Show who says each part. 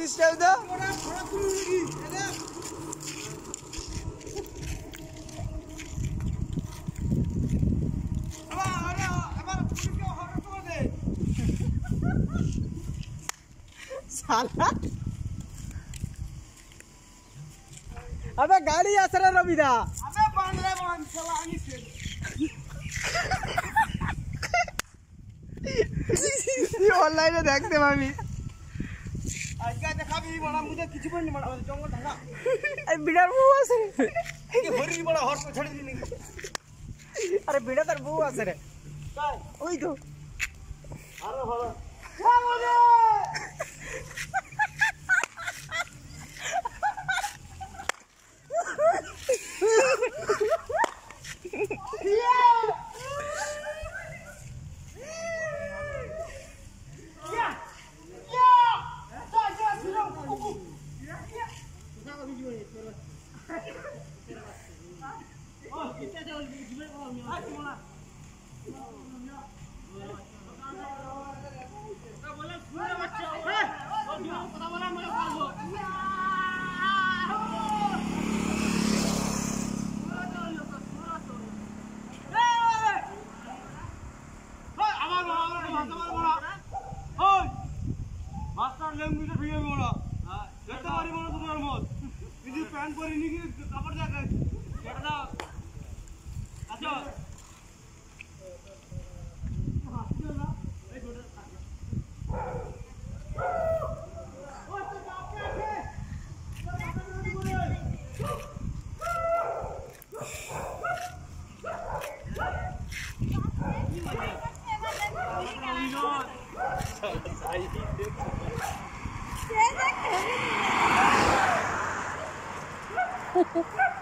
Speaker 1: System दो साला अबे गाड़ी आसरा रविदा अबे बांध रे बांध चला आनी से ऑनलाइन में देखते मामी आज क्या देखा भी बड़ा मुझे किसी पर नहीं बड़ा जंगल ढंगा अरे बिड़ा बुआ से ये भरी बड़ा हॉर्स पे छड़ दी नहीं अरे बिड़ा तर बुआ से रे काय ओई तो अरे भाला क्या बोले मास्टर लैंग्वेज वीडियो में बोला जैसे बारी बोला तुम्हारे मौत इधर पैन पर इन्हीं की कपड़ जाकर चढ़ना अच्छा
Speaker 2: Ha ha ha.